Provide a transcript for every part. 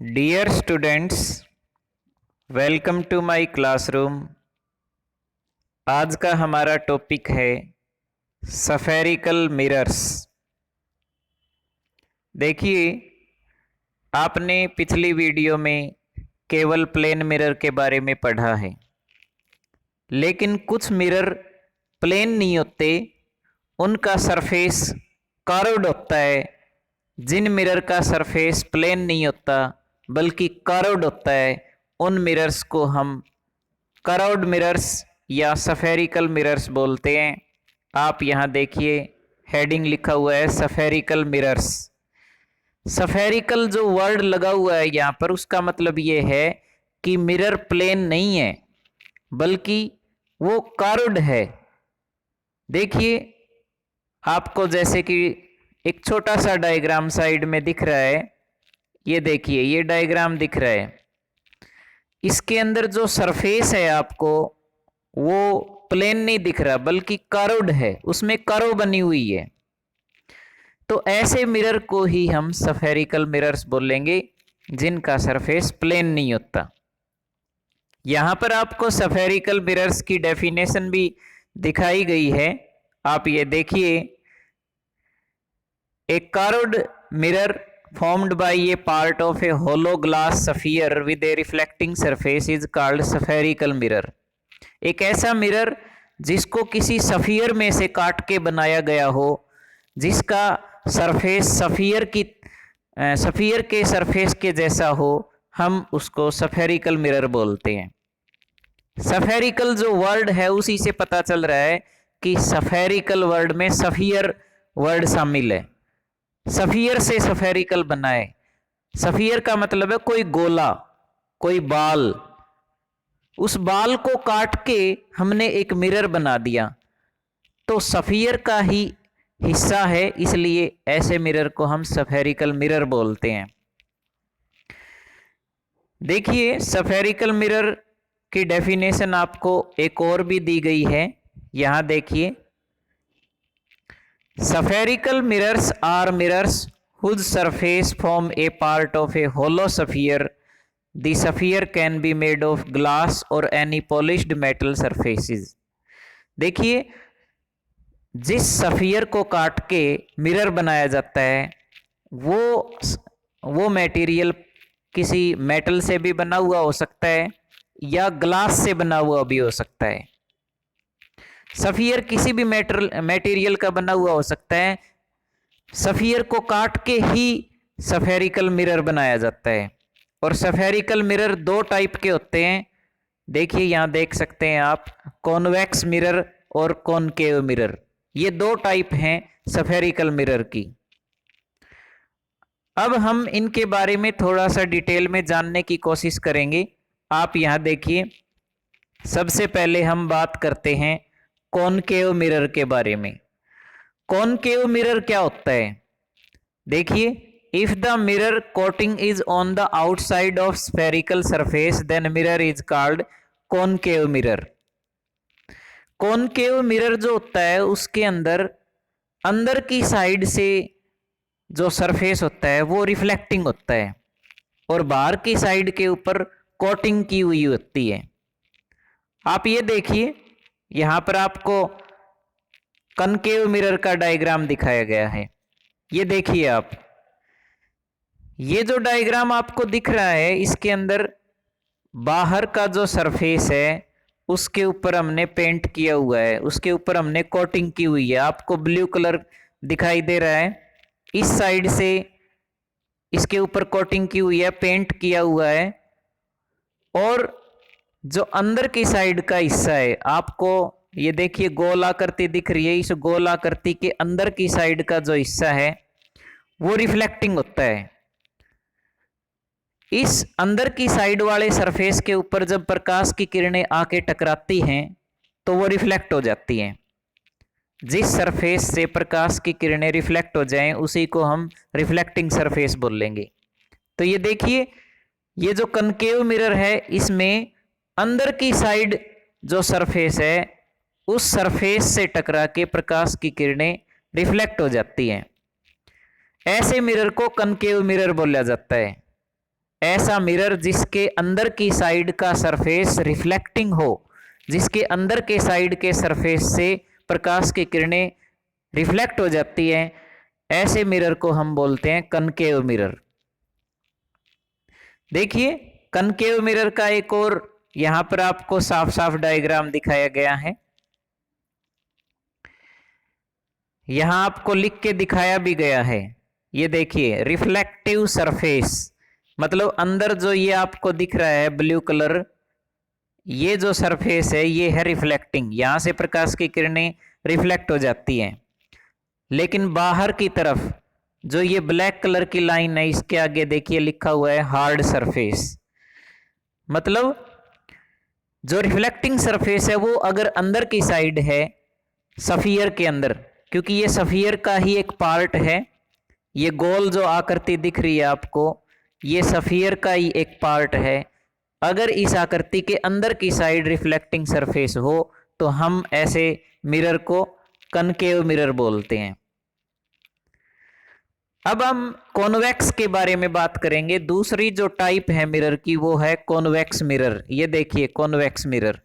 Dear students, welcome to my classroom। आज का हमारा टॉपिक है सफेरिकल मिरर्स। देखिए, आपने पिछली वीडियो में केवल प्लेन मिरर के बारे में पढ़ा है, लेकिन कुछ मिरर प्लेन नहीं होते, उनका सरफेस कर्व्ड होता है। जिन मिरर का सरफेस प्लेन नहीं होता बल्कि कर्व्ड होता है, उन मिरर्स को हम कर्व्ड मिरर्स या सफेरिकल मिरर्स बोलते हैं। आप यहाँ देखिए, हेडिंग लिखा हुआ है सफेरिकल मिरर्स। सफेरिकल जो वर्ड लगा हुआ है यहाँ पर, उसका मतलब ये है कि मिरर प्लेन नहीं है बल्कि वो कर्व्ड है। देखिए, आपको जैसे कि एक छोटा सा डायग्राम साइड में दिख रहा है, ये देखिए, ये डायग्राम दिख रहा है। इसके अंदर जो सरफेस है आपको वो प्लेन नहीं दिख रहा बल्कि कर्व्ड है, उसमें कर्व बनी हुई है। तो ऐसे मिरर को ही हम सफेरिकल मिरर्स बोलेंगे जिनका सरफेस प्लेन नहीं होता। यहाँ पर आपको सफेरिकल मिरर्स की डेफिनेशन भी दिखाई गई है। आप ये देखिए, A curved mirror formed by a part of a hollow glass sphere with a reflecting surface is called spherical mirror। एक ऐसा मिरर जिसको किसी सफियर में से काट के बनाया गया हो, जिसका सरफेस सफियर के सरफेस के जैसा हो, हम उसको सफेरिकल मिरर बोलते हैं। सफेरिकल जो वर्ड है उसी से पता चल रहा है कि सफेरिकल वर्ड में सफियर वर्ड शामिल है। सफियर से सफेरिकल बनाए। सफियर का मतलब है कोई गोला, कोई बाल। उस बाल को काट के हमने एक मिरर बना दिया, तो सफियर का ही हिस्सा है, इसलिए ऐसे मिरर को हम सफेरिकल मिरर बोलते हैं। देखिए, सफेरिकल मिरर की डेफिनेशन आपको एक और भी दी गई है। यहां देखिए, Spherical mirrors are mirrors whose surface form a part of a hollow sphere. The sphere can be made of glass or any polished metal surfaces। देखिए, जिस सफियर को काट के मिरर बनाया जाता है वो मटेरियल किसी मेटल से भी बना हुआ हो सकता है या ग्लास से बना हुआ भी हो सकता है। सफियर किसी भी मटेरियल का बना हुआ हो सकता है। सफियर को काट के ही सफेरिकल मिरर बनाया जाता है। और सफेरिकल मिरर दो टाइप के होते हैं। देखिए, यहाँ देख सकते हैं आप, कॉन्वेक्स मिरर और कॉनकेव मिरर। ये दो टाइप हैं सफेरिकल मिरर की। अब हम इनके बारे में थोड़ा सा डिटेल में जानने की कोशिश करेंगे। आप यहाँ देखिए, सबसे पहले हम बात करते हैं कॉनकेव मिरर के बारे में। कॉनकेव मिरर क्या होता है? देखिए, if the mirror coating is on the outside of spherical surface then mirror is called concave mirror. Concave mirror जो होता है उसके अंदर की साइड से जो सरफेस होता है वो रिफ्लेक्टिंग होता है और बाहर की साइड के ऊपर कोटिंग की हुई होती है। आप ये देखिए, यहां पर आपको कनकेव मिरर का डायग्राम दिखाया गया है। ये देखिए आप, ये जो डायग्राम आपको दिख रहा है, इसके अंदर बाहर का जो सरफेस है उसके ऊपर हमने पेंट किया हुआ है, उसके ऊपर हमने कोटिंग की हुई है। आपको ब्लू कलर दिखाई दे रहा है। इस साइड से इसके ऊपर कोटिंग की हुई है, पेंट किया हुआ है। और जो अंदर की साइड का हिस्सा है, आपको ये देखिए गोल आकृति दिख रही है। इस गोल आकृति के अंदर की साइड का जो हिस्सा है वो रिफ्लेक्टिंग होता है। इस अंदर की साइड वाले सरफेस के ऊपर जब प्रकाश की किरणें आके टकराती हैं तो वो रिफ्लेक्ट हो जाती हैं। जिस सरफेस से प्रकाश की किरणें रिफ्लेक्ट हो जाएं उसी को हम रिफ्लेक्टिंग सरफेस बोलेंगे। तो ये देखिए, ये जो कनकेव मिरर है, इसमें अंदर की साइड जो सरफेस है उस सरफेस से टकरा के प्रकाश की किरणें रिफ्लेक्ट हो जाती हैं। ऐसे मिरर को कनकेव मिरर बोला जाता है। ऐसा मिरर जिसके अंदर की साइड का सरफेस रिफ्लेक्टिंग हो, जिसके अंदर के साइड के सरफेस से प्रकाश की किरणें रिफ्लेक्ट हो जाती हैं, ऐसे मिरर को हम बोलते हैं कनकेव मिरर। देखिए कनकेव मिरर का एक और यहां पर आपको साफ साफ डायग्राम दिखाया गया है। यहां आपको लिख के दिखाया भी गया है। ये देखिए रिफ्लेक्टिव सरफेस, मतलब अंदर जो ये आपको दिख रहा है ब्लू कलर, ये जो सरफेस है ये है रिफ्लेक्टिंग, यहां से प्रकाश की किरणें रिफ्लेक्ट हो जाती हैं। लेकिन बाहर की तरफ जो ये ब्लैक कलर की लाइन है, इसके आगे देखिए लिखा हुआ है हार्ड सरफेस। मतलब जो रिफ्लेक्टिंग सरफेस है वो अगर अंदर की साइड है सफियर के अंदर, क्योंकि ये सफियर का ही एक पार्ट है, ये गोल जो आकृति दिख रही है आपको, ये सफियर का ही एक पार्ट है। अगर इस आकृति के अंदर की साइड रिफ्लेक्टिंग सरफेस हो तो हम ऐसे मिरर को कनकेव मिरर बोलते हैं। अब हम कॉन्वेक्स के बारे में बात करेंगे। दूसरी जो टाइप है मिरर की वो है कॉन्वेक्स मिरर। ये देखिए कॉन्वेक्स मिरर।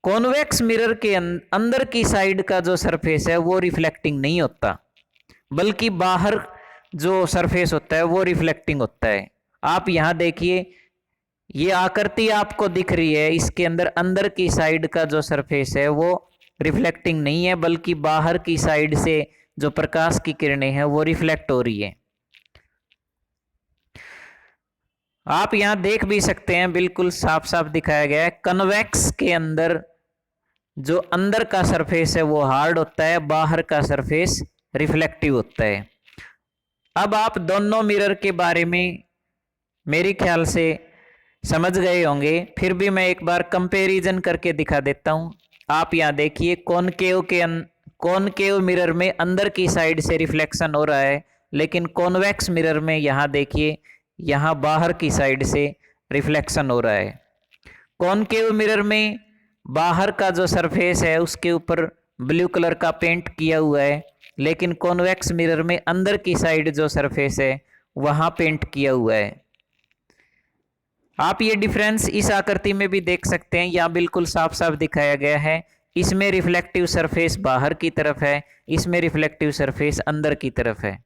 कॉन्वेक्स मिरर के अंदर की साइड का जो सरफेस है वो रिफ्लेक्टिंग नहीं होता, बल्कि बाहर जो सरफेस होता है वो रिफ्लेक्टिंग होता है। आप यहां देखिए ये आकृति आपको दिख रही है, इसके अंदर अंदर की साइड का जो सरफेस है वो रिफ्लेक्टिंग नहीं है, बल्कि बाहर की साइड से जो प्रकाश की किरणें हैं वो रिफ्लेक्ट हो रही है। आप यहां देख भी सकते हैं, बिल्कुल साफ साफ दिखाया गया है। कन्वेक्स के अंदर जो अंदर का सरफेस है वो हार्ड होता है, बाहर का सरफेस रिफ्लेक्टिव होता है। अब आप दोनों मिरर के बारे में मेरे ख्याल से समझ गए होंगे, फिर भी मैं एक बार कंपैरिजन करके दिखा देता हूं। आप यहां देखिए कॉनकेव मिरर में अंदर की साइड से रिफ्लेक्शन हो रहा है, लेकिन कॉन्वेक्स मिरर में यहां देखिए यहां बाहर की साइड से रिफ्लेक्शन हो रहा है। कॉनकेव मिरर में बाहर का जो सरफेस है उसके ऊपर ब्लू कलर का पेंट किया हुआ है, लेकिन कॉन्वेक्स मिरर में अंदर की साइड जो सरफेस है वहां पेंट किया हुआ है। आप ये डिफरेंस इस आकृति में भी देख सकते हैं, यहाँ बिल्कुल साफ साफ दिखाया गया है। इसमें रिफ्लेक्टिव सरफेस बाहर की तरफ है, इसमें रिफ्लेक्टिव सरफेस अंदर की तरफ है।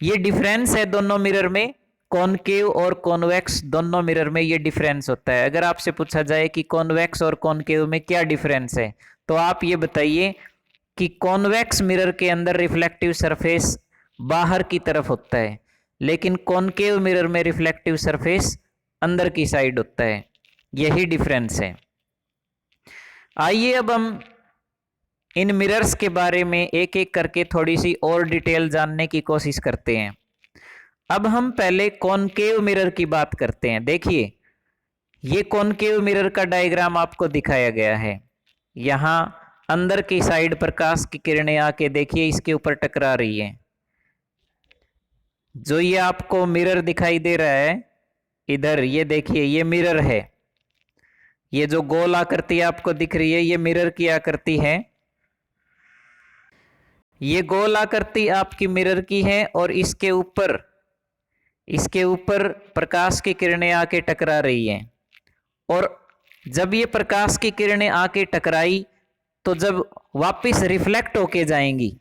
ये डिफरेंस है दोनों मिरर में, कॉनकेव और कॉन्वेक्स दोनों मिरर में ये डिफरेंस होता है। अगर आपसे पूछा जाए कि कॉन्वेक्स और कॉनकेव में क्या डिफरेंस है, तो आप ये बताइए कि कॉन्वेक्स मिरर के अंदर रिफ्लेक्टिव सरफेस बाहर की तरफ होता है, लेकिन कॉनकेव मिरर में रिफ्लेक्टिव सरफेस अंदर की साइड होता है। यही डिफरेंस है। आइए अब हम इन मिरर्स के बारे में एक एक करके थोड़ी सी और डिटेल जानने की कोशिश करते हैं। अब हम पहले कॉनकेव मिरर की बात करते हैं। देखिए ये कॉनकेव मिरर का डायग्राम आपको दिखाया गया है। यहां अंदर की साइड प्रकाश की किरणें आके देखिए इसके ऊपर टकरा रही है। जो ये आपको मिरर दिखाई दे रहा है इधर, ये देखिए ये मिरर है। ये जो गोल आकृति आपको दिख रही है ये मिरर की आकृति है। ये गोल आकृति आपकी मिरर की है और इसके ऊपर प्रकाश की किरणें आके टकरा रही हैं। और जब ये प्रकाश की किरणें आके टकराई तो जब वापस रिफ्लेक्ट होके जाएंगी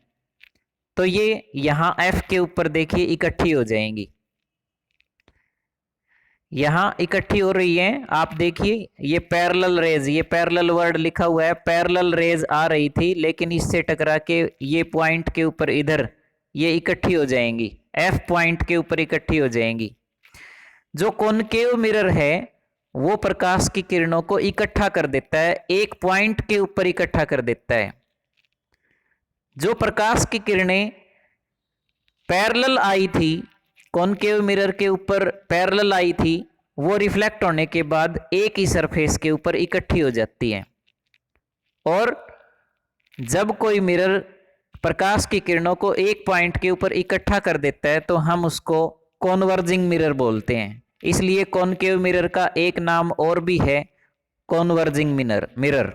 तो ये यहां F के ऊपर देखिए इकट्ठी हो जाएंगी। यहां इकट्ठी हो रही है। आप देखिए ये पैरेलल रेज, ये पैरेलल वर्ड लिखा हुआ है, पैरेलल रेज आ रही थी लेकिन इससे टकरा के ये पॉइंट के ऊपर इधर ये इकट्ठी हो जाएंगी, F पॉइंट के ऊपर इकट्ठी हो जाएंगी। जो कॉनकेव मिरर है वो प्रकाश की किरणों को इकट्ठा कर देता है, एक पॉइंट के ऊपर इकट्ठा कर देता है। जो प्रकाश की किरणें पैरेलल आई थी, कॉनकेव मिरर के ऊपर पैरेलल आई थी, वो रिफ्लेक्ट होने के बाद एक ही सरफेस के ऊपर इकट्ठी हो जाती है। और जब कोई मिरर प्रकाश की किरणों को एक पॉइंट के ऊपर इकट्ठा कर देता है तो हम उसको कॉन्वर्जिंग मिरर बोलते हैं। इसलिए कॉनकेव मिरर का एक नाम और भी है कॉन्वर्जिंग मिरर।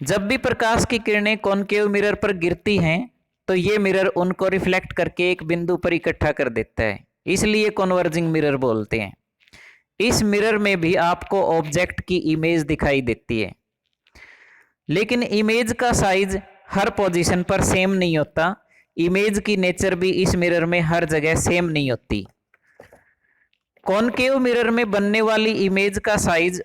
जब भी प्रकाश की किरणें कॉनकेव मिरर पर गिरती हैं तो ये मिरर उनको रिफ्लेक्ट करके एक बिंदु पर इकट्ठा कर देता है, इसलिए कन्वर्जिंग मिरर बोलते हैं। इस मिरर में भी आपको ऑब्जेक्ट की इमेज दिखाई देती है, लेकिन इमेज का साइज हर पोजीशन पर सेम नहीं होता। इमेज की नेचर भी इस मिरर में हर जगह सेम नहीं होती। कॉनकेव मिरर में बनने वाली इमेज का साइज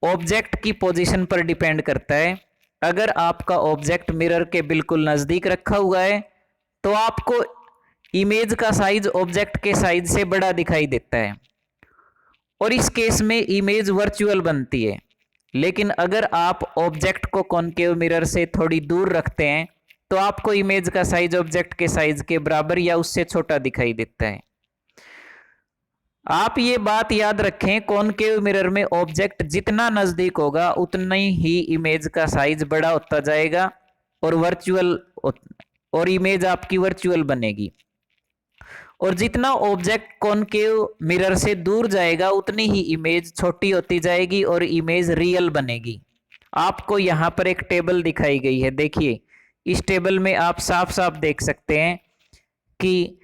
ऑब्जेक्ट की पोजीशन पर डिपेंड करता है। अगर आपका ऑब्जेक्ट मिरर के बिल्कुल नजदीक रखा हुआ है तो आपको इमेज का साइज ऑब्जेक्ट के साइज से बड़ा दिखाई देता है और इस केस में इमेज वर्चुअल बनती है। लेकिन अगर आप ऑब्जेक्ट को कॉनकेव मिरर से थोड़ी दूर रखते हैं तो आपको इमेज का साइज ऑब्जेक्ट के साइज के बराबर या उससे छोटा दिखाई देता है। आप ये बात याद रखें, कॉनकेव मिरर में ऑब्जेक्ट जितना नजदीक होगा उतना ही इमेज का साइज बड़ा होता जाएगा और इमेज आपकी वर्चुअल बनेगी। और जितना ऑब्जेक्ट कॉनकेव मिरर से दूर जाएगा उतनी ही इमेज छोटी होती जाएगी और इमेज रियल बनेगी। आपको यहाँ पर एक टेबल दिखाई गई है, देखिए इस टेबल में आप साफ साफ देख सकते हैं कि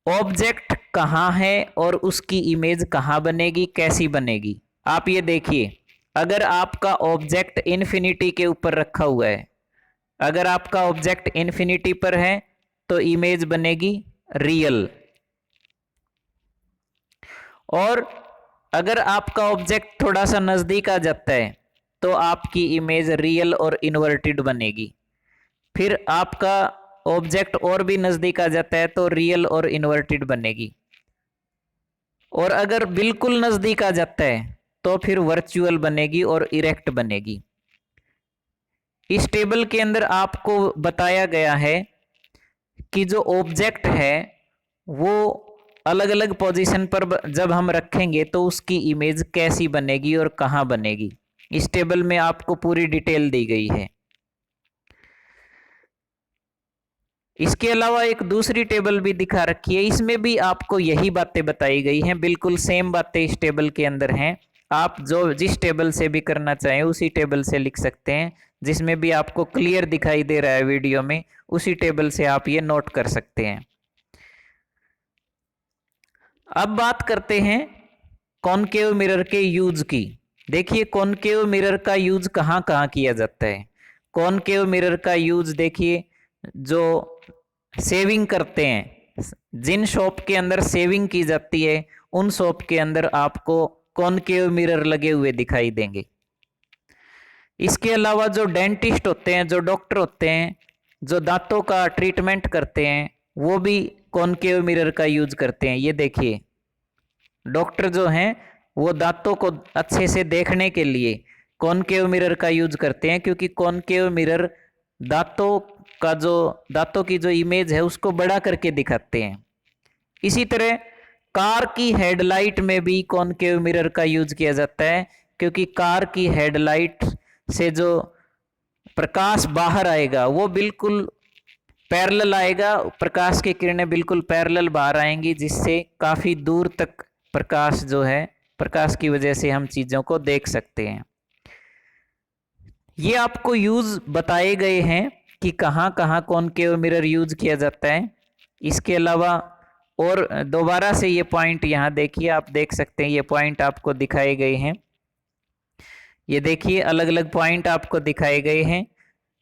ऑब्जेक्ट कहाँ है और उसकी इमेज कहाँ बनेगी, कैसी बनेगी। आप ये देखिए, अगर आपका ऑब्जेक्ट इन्फिनिटी के ऊपर रखा हुआ है, अगर आपका ऑब्जेक्ट इन्फिनिटी पर है तो इमेज बनेगी रियल, और अगर आपका ऑब्जेक्ट थोड़ा सा नजदीक आ जाता है तो आपकी इमेज रियल और इन्वर्टेड बनेगी। फिर आपका ऑब्जेक्ट और भी नजदीक आ जाता है तो रियल और इन्वर्टेड बनेगी, और अगर बिल्कुल नजदीक आ जाता है तो फिर वर्चुअल बनेगी और इरेक्ट बनेगी। इस टेबल के अंदर आपको बताया गया है कि जो ऑब्जेक्ट है वो अलग अलग पोजीशन पर जब हम रखेंगे तो उसकी इमेज कैसी बनेगी और कहाँ बनेगी। इस टेबल में आपको पूरी डिटेल दी गई है। इसके अलावा एक दूसरी टेबल भी दिखा रखी है, इसमें भी आपको यही बातें बताई गई हैं, बिल्कुल सेम बातें इस टेबल के अंदर हैं। आप जो जिस टेबल से भी करना चाहें उसी टेबल से लिख सकते हैं, जिसमें भी आपको क्लियर दिखाई दे रहा है वीडियो में, उसी टेबल से आप ये नोट कर सकते हैं। अब बात करते हैं कॉनकेव मिरर के यूज की। देखिए कॉनकेव मिरर का यूज कहाँ कहाँ किया जाता है। कॉनकेव मिरर का यूज देखिए, जो सेविंग करते हैं, जिन शॉप के अंदर सेविंग की जाती है उन शॉप के अंदर आपको कॉनकेव मिरर लगे हुए दिखाई देंगे। इसके अलावा जो डेंटिस्ट होते हैं, जो डॉक्टर होते हैं, जो दांतों का ट्रीटमेंट करते हैं, वो भी कॉनकेव मिरर का यूज करते हैं। ये देखिए डॉक्टर जो हैं वो दांतों को अच्छे से देखने के लिए कॉनकेव मिरर का यूज करते हैं, क्योंकि कॉनकेव मिरर दांतों की जो इमेज है उसको बड़ा करके दिखाते हैं। इसी तरह कार की हेडलाइट में भी कॉनकेव मिरर का यूज किया जाता है, क्योंकि कार की हेडलाइट से जो प्रकाश बाहर आएगा वो बिल्कुल पैरेलल आएगा, प्रकाश की किरणें बिल्कुल पैरेलल बाहर आएंगी, जिससे काफ़ी दूर तक प्रकाश जो है, प्रकाश की वजह से हम चीज़ों को देख सकते हैं। ये आपको यूज बताए गए हैं कि कहाँ कहाँ कॉनकेव मिरर यूज किया जाता है। इसके अलावा और दोबारा से ये पॉइंट यहाँ देखिए, आप देख सकते हैं ये पॉइंट आपको दिखाए गए हैं। ये देखिए अलग अलग पॉइंट आपको दिखाए गए हैं।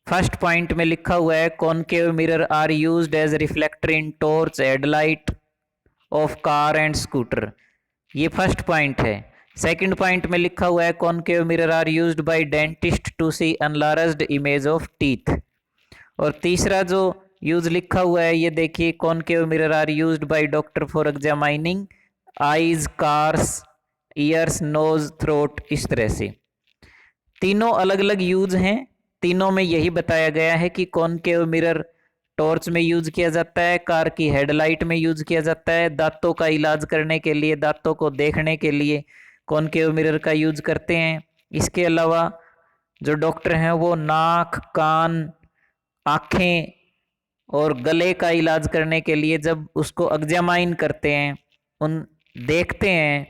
फर्स्ट पॉइंट में लिखा हुआ है concave mirror are used as reflector in torch, headlight of car and scooter. ये फर्स्ट पॉइंट है। सेकंड पॉइंट में लिखा हुआ है concave mirror are used by dentist to see enlarged image of teeth. और तीसरा जो यूज लिखा हुआ है ये देखिए, concave mirror are used by doctor for examining eyes, cars, ears, nose, throat. इस तरह से तीनों अलग अलग यूज हैं। तीनों में यही बताया गया है कि कॉनकेव मिरर टॉर्च में यूज किया जाता है, कार की हेडलाइट में यूज किया जाता है, दांतों का इलाज करने के लिए, दांतों को देखने के लिए कॉनकेव मिरर का यूज करते हैं। इसके अलावा जो डॉक्टर हैं वो नाक, कान, आँखें और गले का इलाज करने के लिए जब उसको एग्जामाइन करते हैं, उन देखते हैं,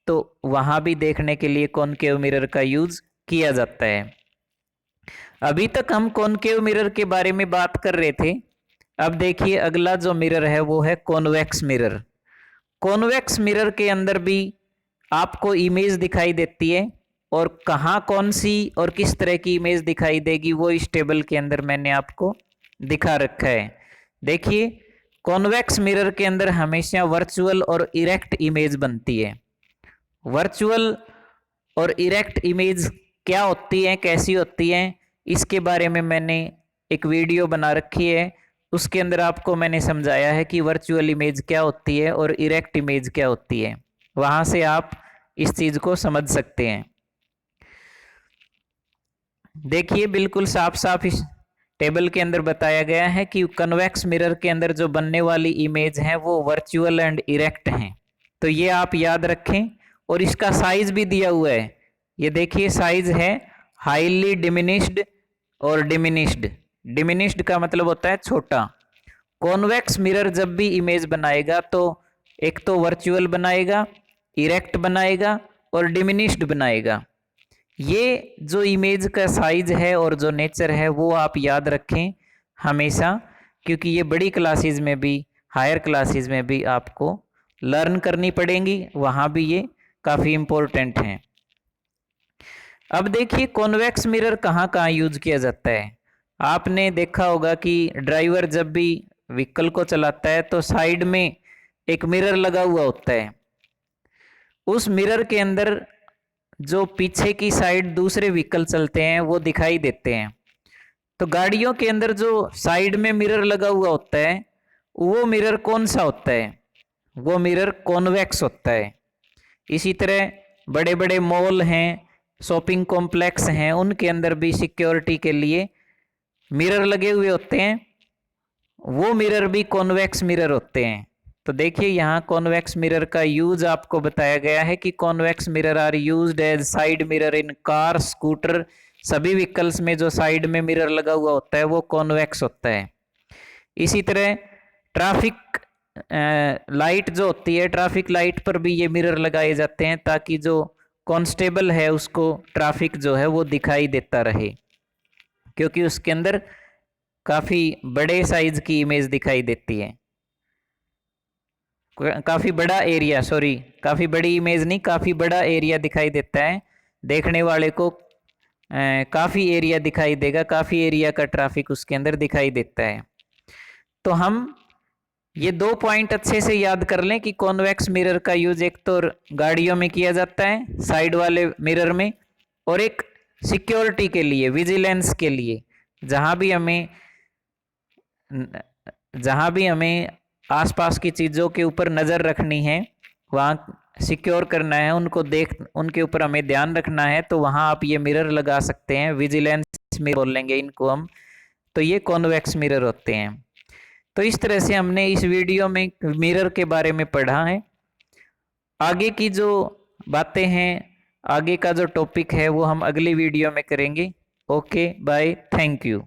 तो वहाँ भी देखने के लिए कॉनकेव मिरर का यूज किया जाता है। अभी तक हम कॉनकेव मिरर के बारे में बात कर रहे थे। अब देखिए अगला जो मिरर है वो है कॉन्वेक्स मिरर। कॉन्वेक्स मिरर के अंदर भी आपको इमेज दिखाई देती है, और कहाँ कौन सी और किस तरह की इमेज दिखाई देगी वो इस टेबल के अंदर मैंने आपको दिखा रखा है। देखिए कॉन्वेक्स मिरर के अंदर हमेशा वर्चुअल और इरेक्ट इमेज बनती है। वर्चुअल और इरेक्ट इमेज क्या होती है, कैसी होती है, इसके बारे में मैंने एक वीडियो बना रखी है। उसके अंदर आपको मैंने समझाया है कि वर्चुअल इमेज क्या होती है और इरेक्ट इमेज क्या होती है। वहां से आप इस चीज को समझ सकते हैं। देखिए बिल्कुल साफ साफ इस टेबल के अंदर बताया गया है कि कन्वेक्स मिरर के अंदर जो बनने वाली इमेज है वो वर्चुअल एंड इरेक्ट हैं। तो ये आप याद रखें, और इसका साइज भी दिया हुआ है। ये देखिए साइज है हाईली डिमिनिश्ड और डिमिनिश्ड। डिमिनिश्ड का मतलब होता है छोटा। कॉन्वेक्स मिरर जब भी इमेज बनाएगा तो एक तो वर्चुअल बनाएगा, इरेक्ट बनाएगा और डिमिनिश्ड बनाएगा। ये जो इमेज का साइज है और जो नेचर है वो आप याद रखें हमेशा, क्योंकि ये बड़ी क्लासेस में भी, हायर क्लासेस में भी आपको लर्न करनी पड़ेंगी, वहाँ भी ये काफ़ी इम्पोर्टेंट हैं। अब देखिए कॉन्वेक्स मिरर कहाँ कहाँ यूज किया जाता है। आपने देखा होगा कि ड्राइवर जब भी व्हीकल को चलाता है तो साइड में एक मिरर लगा हुआ होता है। उस मिरर के अंदर जो पीछे की साइड दूसरे व्हीकल चलते हैं वो दिखाई देते हैं। तो गाड़ियों के अंदर जो साइड में मिरर लगा हुआ होता है वो मिरर कौन सा होता है, वो मिरर कॉन्वेक्स होता है। इसी तरह बड़े बड़े मॉल हैं, शॉपिंग कॉम्प्लेक्स हैं, उनके अंदर भी सिक्योरिटी के लिए मिरर लगे हुए होते हैं, वो मिरर भी कॉन्वेक्स मिरर होते हैं। तो देखिए यहाँ कॉन्वेक्स मिरर का यूज आपको बताया गया है कि convex mirror are used as side mirror in car, scooter. सभी व्हीकल्स में जो साइड में मिरर लगा हुआ होता है वो कॉन्वेक्स होता है। इसी तरह ट्रैफिक लाइट जो होती है, ट्रैफिक लाइट पर भी ये मिरर लगाए जाते हैं ताकि जो कांस्टेबल है उसको ट्रैफिक जो है वो दिखाई देता रहे, क्योंकि उसके अंदर काफ़ी बड़े साइज की इमेज दिखाई देती है। काफ़ी बड़ा एरिया, सॉरी काफ़ी बड़ी इमेज नहीं, काफ़ी बड़ा एरिया दिखाई देता है। देखने वाले को काफ़ी एरिया दिखाई देगा, काफ़ी एरिया का ट्रैफिक उसके अंदर दिखाई देता है। तो हम ये 2 पॉइंट अच्छे से याद कर लें कि कॉन्वेक्स मिरर का यूज एक तो गाड़ियों में किया जाता है साइड वाले मिरर में, और एक सिक्योरिटी के लिए, विजिलेंस के लिए, जहाँ भी हमें आसपास की चीज़ों के ऊपर नज़र रखनी है, वहाँ सिक्योर करना है, उनके ऊपर हमें ध्यान रखना है, तो वहाँ आप ये मिरर लगा सकते हैं। विजिलेंस मिरर बोल लेंगे इनको हम। तो ये कॉन्वेक्स मिरर होते हैं। तो इस तरह से हमने इस वीडियो में मिरर के बारे में पढ़ा है। आगे की जो बातें हैं, आगे का जो टॉपिक है वो हम अगली वीडियो में करेंगे। Okay bye, thank you.